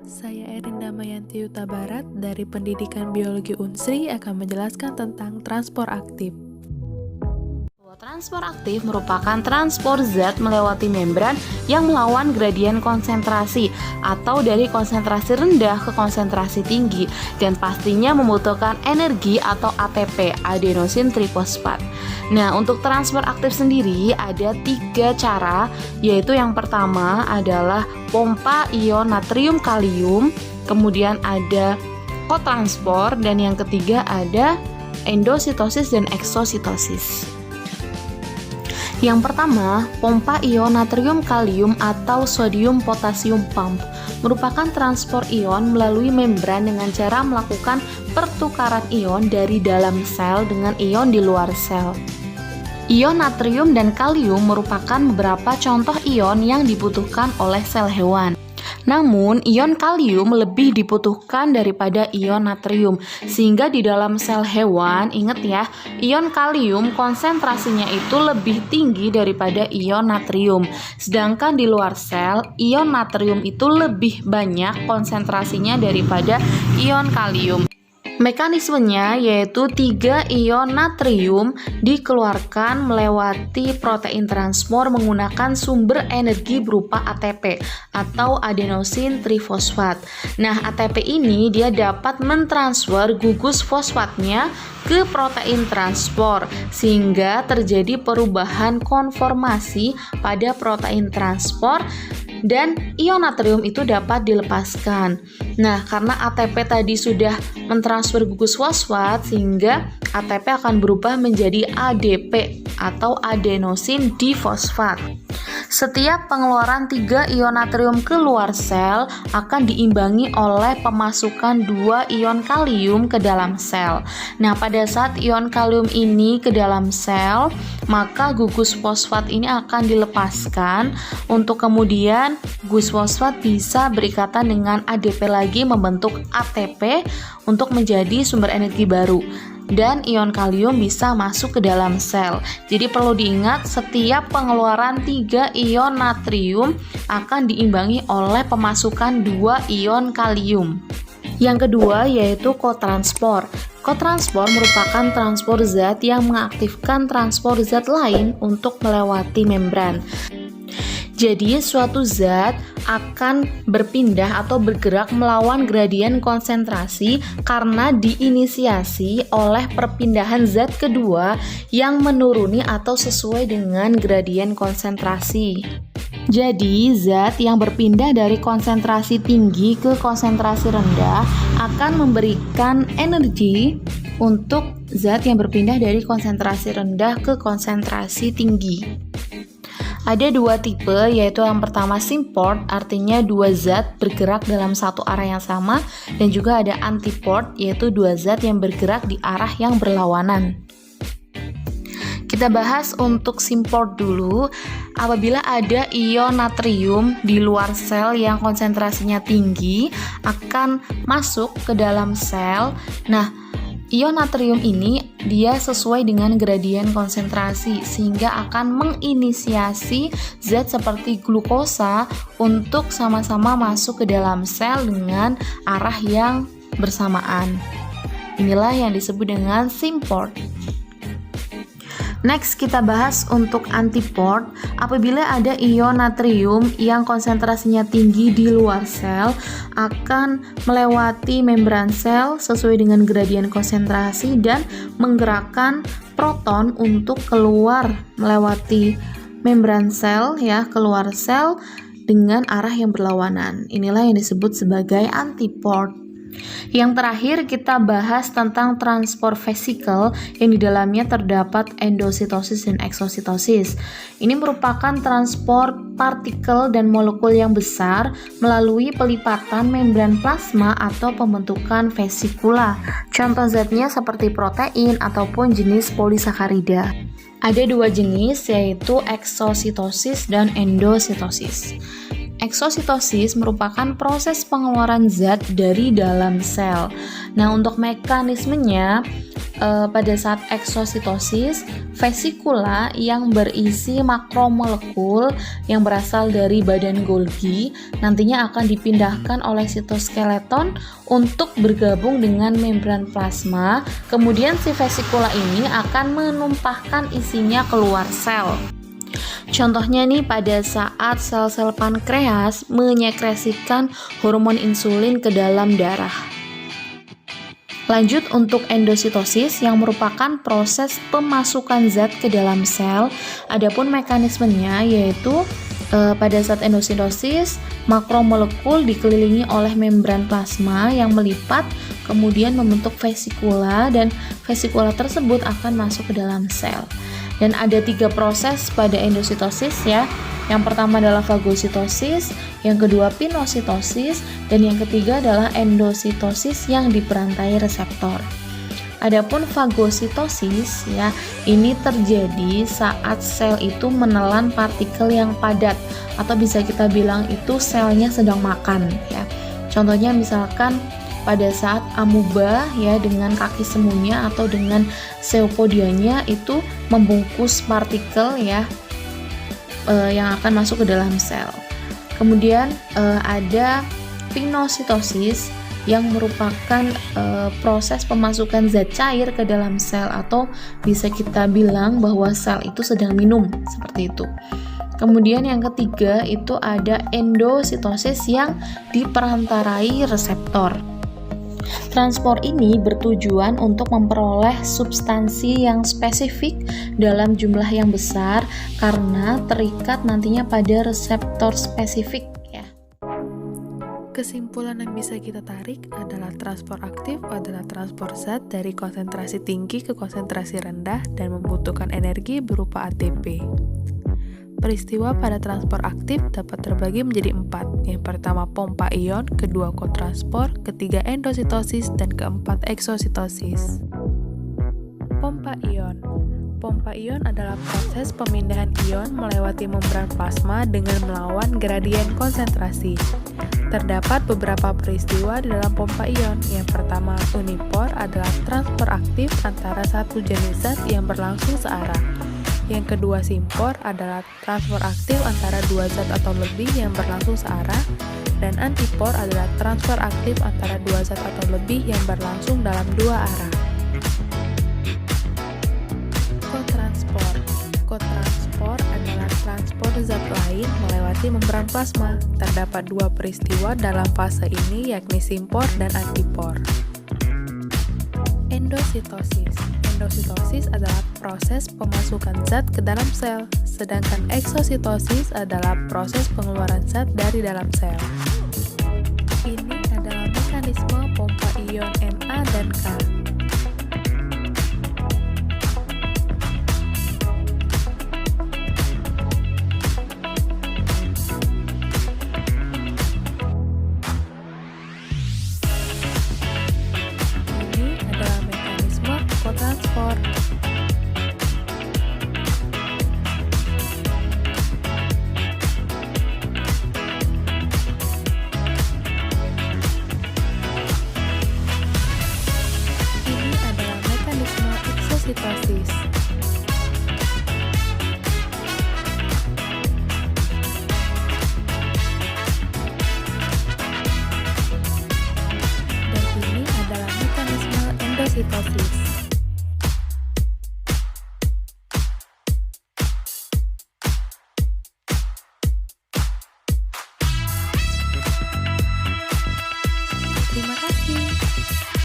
Saya Erin Damayanti Yuta Barat dari Pendidikan Biologi Unsri akan menjelaskan tentang transport aktif. Transport aktif merupakan transport zat melewati membran yang melawan gradien konsentrasi atau dari konsentrasi rendah ke konsentrasi tinggi dan pastinya membutuhkan energi atau ATP, adenosin trifosfat. Nah, untuk transport aktif sendiri ada 3 cara, yaitu yang pertama adalah pompa ion natrium kalium, kemudian ada kotransport, dan yang ketiga ada endositosis dan eksositosis. Yang pertama, pompa ion natrium kalium atau sodium potasium pump merupakan transport ion melalui membran dengan cara melakukan pertukaran ion dari dalam sel dengan ion di luar sel. Ion natrium dan kalium merupakan beberapa contoh ion yang dibutuhkan oleh sel hewan. Namun, ion kalium lebih dibutuhkan daripada ion natrium, sehingga di dalam sel hewan, ingat ya, ion kalium konsentrasinya itu lebih tinggi daripada ion natrium. Sedangkan di luar sel, ion natrium itu lebih banyak konsentrasinya daripada ion kalium. Mekanismenya yaitu 3 ion natrium dikeluarkan melewati protein transport menggunakan sumber energi berupa ATP atau adenosin trifosfat. Nah, ATP ini dia dapat mentransfer gugus fosfatnya ke protein transport sehingga terjadi perubahan konformasi pada protein transport dan ion natrium itu dapat dilepaskan. Nah, karena ATP tadi sudah mentransfer gugus fosfat sehingga ATP akan berubah menjadi ADP atau adenosin difosfat. Setiap pengeluaran 3 ion natrium keluar sel akan diimbangi oleh pemasukan 2 ion kalium ke dalam sel. Nah, pada saat ion kalium ini ke dalam sel, maka gugus fosfat ini akan dilepaskan untuk kemudian gugus fosfat bisa berikatan dengan ADP lagi membentuk ATP untuk menjadi sumber energi baru. Dan ion kalium bisa masuk ke dalam sel. Jadi perlu diingat setiap pengeluaran 3 ion natrium akan diimbangi oleh pemasukan 2 ion kalium. Yang kedua yaitu kotransport. Kotransport merupakan transport zat yang mengaktifkan transport zat lain untuk melewati membran. Jadi, suatu zat akan berpindah atau bergerak melawan gradien konsentrasi karena diinisiasi oleh perpindahan zat kedua yang menuruni atau sesuai dengan gradien konsentrasi. Jadi, zat yang berpindah dari konsentrasi tinggi ke konsentrasi rendah akan memberikan energi untuk zat yang berpindah dari konsentrasi rendah ke konsentrasi tinggi. Ada 2 tipe, yaitu yang pertama symport, artinya 2 zat bergerak dalam satu arah yang sama, dan juga ada antiport, yaitu 2 zat yang bergerak di arah yang berlawanan. Kita bahas untuk symport dulu. Apabila ada ion natrium di luar sel yang konsentrasinya tinggi, akan masuk ke dalam sel. Nah, ion natrium ini dia sesuai dengan gradien konsentrasi sehingga akan menginisiasi zat seperti glukosa untuk sama-sama masuk ke dalam sel dengan arah yang bersamaan. Inilah yang disebut dengan symport. Next, kita bahas untuk antiport. Apabila ada ion natrium yang konsentrasinya tinggi di luar sel, akan melewati membran sel sesuai dengan gradien konsentrasi dan menggerakkan proton untuk keluar melewati membran sel keluar sel dengan arah yang berlawanan. Inilah yang disebut sebagai antiport. Yang terakhir kita bahas tentang transport vesicle yang di dalamnya terdapat endositosis dan eksositosis. Ini merupakan transport partikel dan molekul yang besar melalui pelipatan membran plasma atau pembentukan vesikula. Contoh zatnya seperti protein ataupun jenis polisakarida. Ada 2 jenis yaitu eksositosis dan endositosis. Eksositosis merupakan proses pengeluaran zat dari dalam sel. Nah, untuk mekanismenya, pada saat eksositosis, vesikula yang berisi makromolekul yang berasal dari badan Golgi nantinya akan dipindahkan oleh sitoskeleton untuk bergabung dengan membran plasma. Kemudian si vesikula ini akan menumpahkan isinya keluar sel. Contohnya nih, pada saat sel-sel pankreas menyekresikan hormon insulin ke dalam darah. Lanjut untuk endositosis yang merupakan proses pemasukan zat ke dalam sel. Adapun mekanismenya yaitu pada saat endositosis, makromolekul dikelilingi oleh membran plasma yang melipat, kemudian membentuk vesikula, dan vesikula tersebut akan masuk ke dalam sel. Dan ada 3 proses pada endositosis ya. Yang pertama adalah fagositosis, yang kedua pinositosis, dan yang ketiga adalah endositosis yang diperantai reseptor. Adapun fagositosis ya, ini terjadi saat sel itu menelan partikel yang padat, atau bisa kita bilang itu selnya sedang makan ya. Contohnya misalkan pada saat amuba ya, dengan kaki semunya atau dengan pseudopodianya itu membungkus partikel ya yang akan masuk ke dalam sel. Kemudian ada pinositosis yang merupakan proses pemasukan zat cair ke dalam sel, atau bisa kita bilang bahwa sel itu sedang minum, seperti itu. Kemudian yang ketiga itu ada endositosis yang diperantarai reseptor. Transport ini bertujuan untuk memperoleh substansi yang spesifik dalam jumlah yang besar karena terikat nantinya pada reseptor spesifik ya. Kesimpulan yang bisa kita tarik adalah transport aktif adalah transport zat dari konsentrasi tinggi ke konsentrasi rendah dan membutuhkan energi berupa ATP. Peristiwa pada transport aktif dapat terbagi menjadi 4. Yang pertama pompa ion, kedua kotransport, ketiga endositosis, dan keempat eksositosis. Pompa ion. Pompa ion adalah proses pemindahan ion melewati membran plasma dengan melawan gradien konsentrasi. Terdapat beberapa peristiwa di dalam pompa ion. Yang pertama, unipor adalah transport aktif antara satu jenis zat yang berlangsung searah. Yang kedua, simpor adalah transport aktif antara dua zat atau lebih yang berlangsung searah, dan antipor adalah transport aktif antara dua zat atau lebih yang berlangsung dalam dua arah. Kotransport. Kotransport adalah transport zat lain melewati membran plasma. Terdapat 2 peristiwa dalam fase ini, yakni simpor dan antipor. Endositosis. Endositosis adalah proses pemasukan zat ke dalam sel, sedangkan eksositosis adalah proses pengeluaran zat dari dalam sel. Ini adalah mekanisme pompa ion Na dan K. Transport. Ini adalah mekanisme eksositosis. Dan ini adalah mekanisme endositosis. Terima kasih.